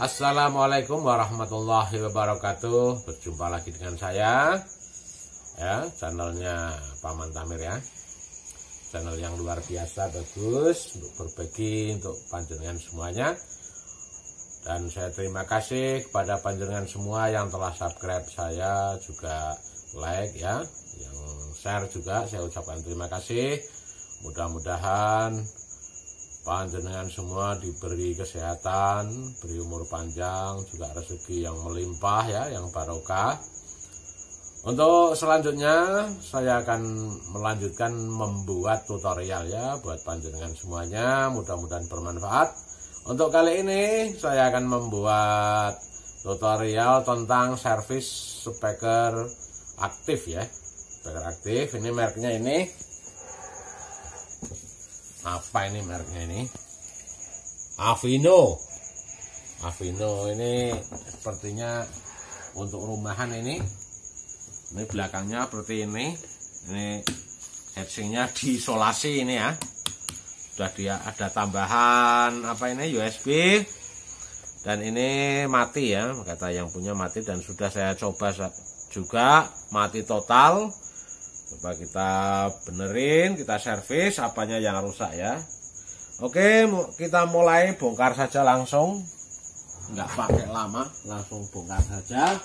Assalamualaikum warahmatullahi wabarakatuh. Berjumpa lagi dengan saya, ya, channelnya Paman Tamir, ya. Channel yang luar biasa, bagus untuk berbagi untuk panjenengan semuanya. Dan saya terima kasih kepada panjenengan semua yang telah subscribe saya, juga like, ya, yang share juga saya ucapkan terima kasih. Mudah-mudahan panjenengan semua diberi kesehatan, beri umur panjang, juga rezeki yang melimpah, ya, yang barokah. Untuk selanjutnya saya akan melanjutkan membuat tutorial, ya, buat panjenengan semuanya, mudah-mudahan bermanfaat. Untuk kali ini saya akan membuat tutorial tentang servis speaker aktif, ya. Speaker aktif, ini mereknya ini. Apa ini mereknya ini? Avino ini sepertinya untuk rumahan ini belakangnya seperti ini heatsinknya diisolasi ini, ya. Sudah dia ada tambahan apa ini USB, dan ini mati, ya, kata yang punya mati, dan sudah saya coba juga mati total. Coba kita benerin, kita servis apanya yang rusak, ya. Oke, kita mulai bongkar saja langsung, nggak pakai lama, langsung bongkar saja.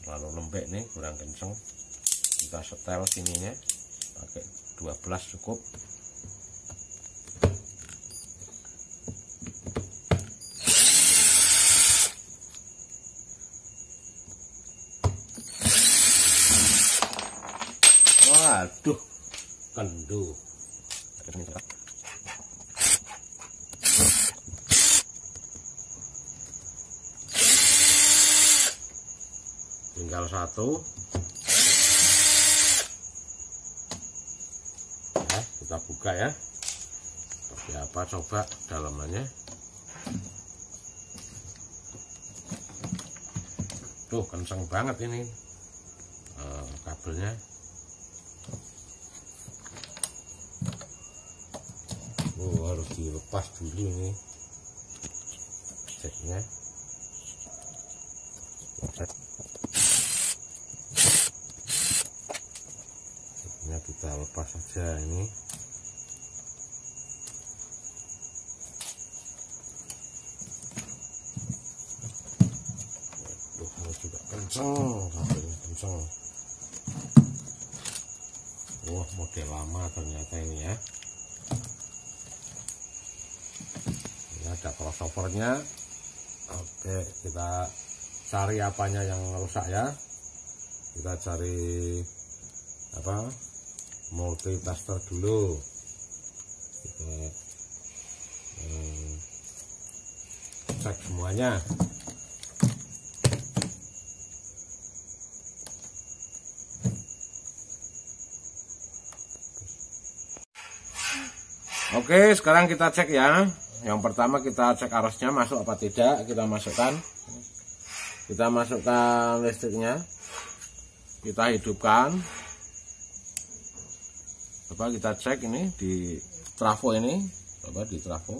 Lalu lembek nih, kurang kenceng, kita setel sininya pakai 12 cukup. Waduh, kendu. Tinggal satu. Ya, kita buka, ya. Seperti apa coba dalamannya. Tuh, kenceng banget ini kabelnya. Harus dilepas dulu ini ceknya. Ceknya kita lepas saja ini. Tuh, harus juga kenceng, kabelnya kenceng. Wah, model lama ternyata ini, ya. Ada crossovernya. Oke, kita cari apanya yang rusak, ya. Kita cari apa, multitester dulu. Kita cek semuanya. Oke, sekarang kita cek, ya. Yang pertama kita cek arusnya masuk apa tidak. Kita masukkan listriknya, kita hidupkan. Coba kita cek ini di trafo ini, coba di trafo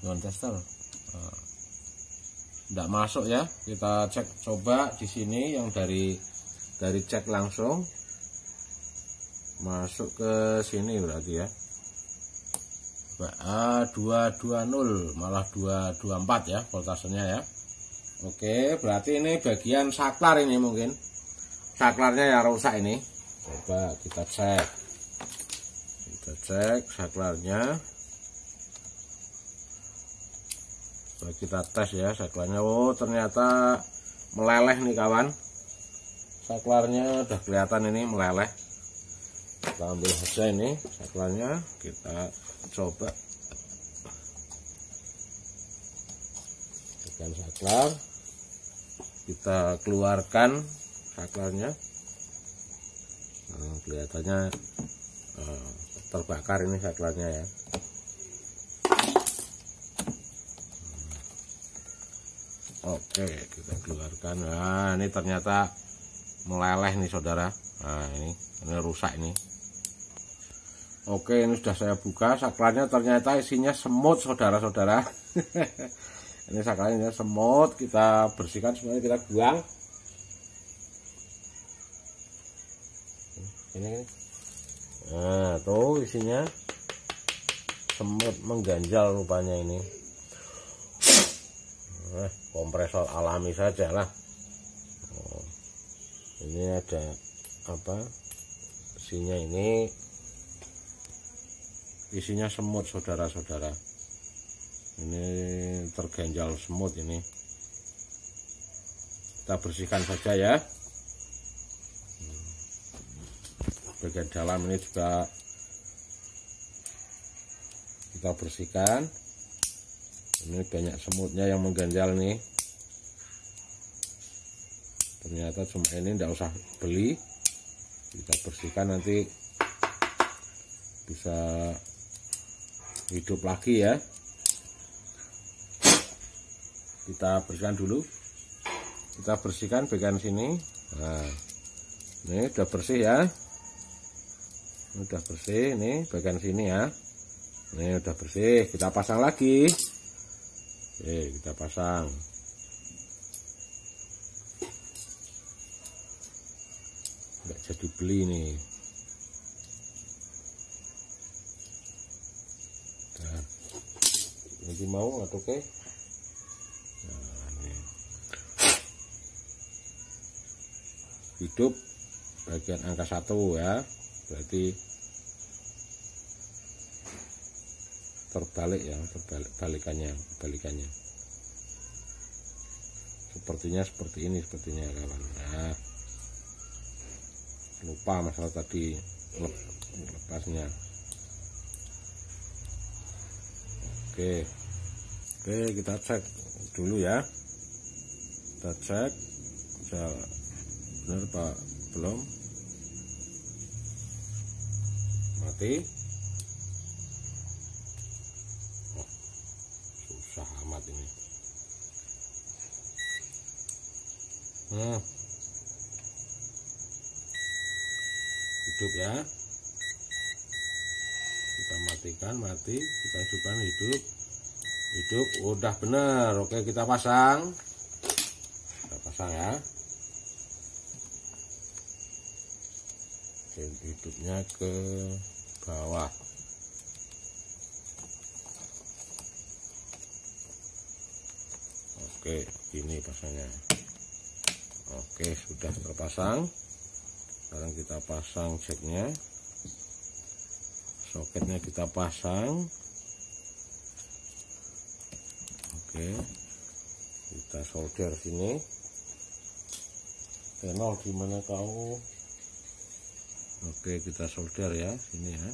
non tester, tidak masuk, ya. Kita cek coba di sini yang dari cek langsung masuk ke sini berarti, ya. 220 malah 224, ya, voltasenya, ya. Oke, berarti ini bagian saklar ini, mungkin saklarnya yang rusak ini. Coba kita cek saklarnya. Coba kita tes, ya, saklarnya. Oh, ternyata meleleh nih, kawan. Saklarnya udah kelihatan ini meleleh. Kita ambil saja ini saklarnya, kita coba tekan saklar, kita keluarkan saklarnya. Nah, kelihatannya terbakar ini saklarnya, ya. Oke, kita keluarkan. Nah, ini ternyata meleleh nih, saudara. Nah ini rusak ini. Oke, ini sudah saya buka. Saklarnya ternyata isinya semut, saudara-saudara. Ini saklarnya semut, kita bersihkan semuanya, kita buang. Ini. Nah, tuh isinya semut mengganjal rupanya ini. Kompresor alami saja lah. Ini ada apa? Isinya ini. Isinya semut, saudara-saudara. Ini terganjal semut ini. Kita bersihkan saja ya. Bagian dalam ini juga kita bersihkan. Ini banyak semutnya yang mengganjal nih. Ternyata cuma ini, tidak usah beli. Kita bersihkan, nanti bisa hidup lagi ya. Kita bersihkan dulu. Kita bersihkan bagian sini. Nah, ini udah bersih ya. Ini udah bersih, ini bagian sini ya. Ini udah bersih. Kita pasang lagi. Oke, kita pasang. Nggak jadi beli nih. Nah, ini mau atau oke? Nah, ini. Hidup bagian angka 1 ya, berarti terbalik ya, balikannya. Sepertinya seperti ini, sepertinya kawan. Nah, lupa masalah tadi lepasnya. Oke, kita cek dulu ya. Kita cek sudah benar Pak, belum mati. Oh, susah amat ini. Hidup ya. Kita matikan, mati, kita hidupkan, hidup, udah bener. Oke, kita pasang ya. Hidupnya ke bawah. Oke, ini pasangnya. Oke, sudah terpasang. Sekarang kita pasang jacknya. Soketnya kita pasang. Oke, kita solder sini. Tenol gimana kau? Oke, kita solder ya sini ya.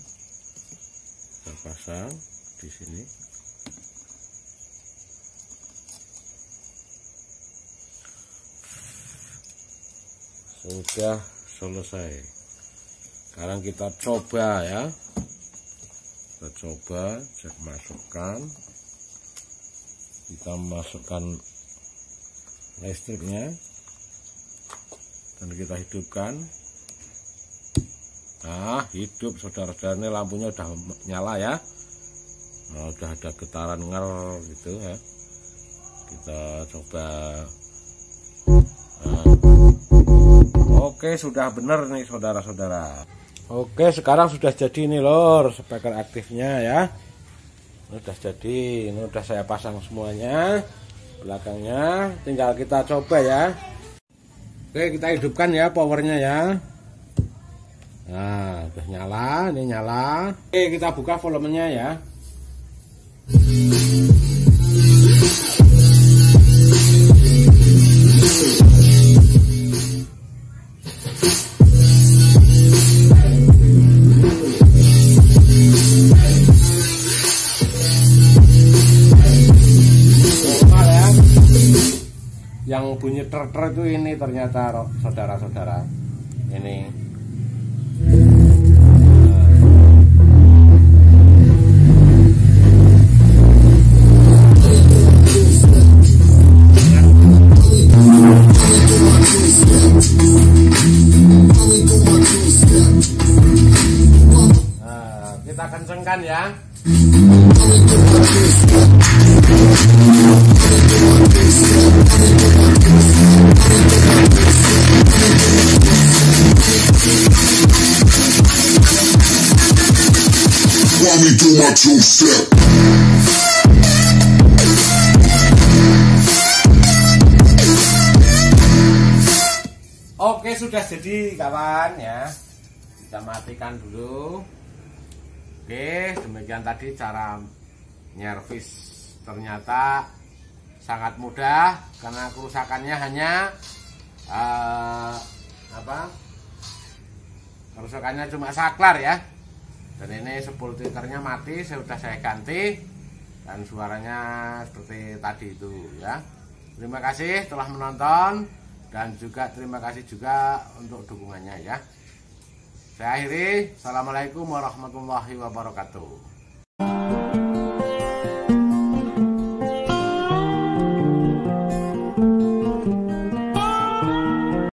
Kita pasang di sini. Sudah selesai. Sekarang kita coba ya. Kita coba cek, masukkan. Kita masukkan listriknya dan kita hidupkan. Nah, hidup saudara-saudara, ini lampunya udah nyala ya. Nah, udah ada getaran nger gitu ya. Kita coba. Nah. Oke, sudah bener nih saudara-saudara. Oke, sekarang sudah jadi nih lor speaker aktifnya ya. Ini udah jadi, ini udah saya pasang semuanya belakangnya, tinggal kita coba ya. Oke, kita hidupkan ya powernya ya. Nah, udah nyala, ini nyala. Oke, kita buka volumenya ya. Yang bunyi ter-ter itu ini ternyata saudara-saudara. Ini. kita kencengkan ya. Let me do my two-step. Oke, sudah jadi kawan ya. Kita matikan dulu. Oke, demikian tadi cara nyervis. Ternyata sangat mudah karena kerusakannya hanya kerusakannya cuma saklar ya. Dan ini spool tweeternya mati, sudah saya ganti dan suaranya seperti tadi itu ya. Terima kasih telah menonton dan juga terima kasih juga untuk dukungannya ya. Saya akhiri, assalamualaikum warahmatullahi wabarakatuh.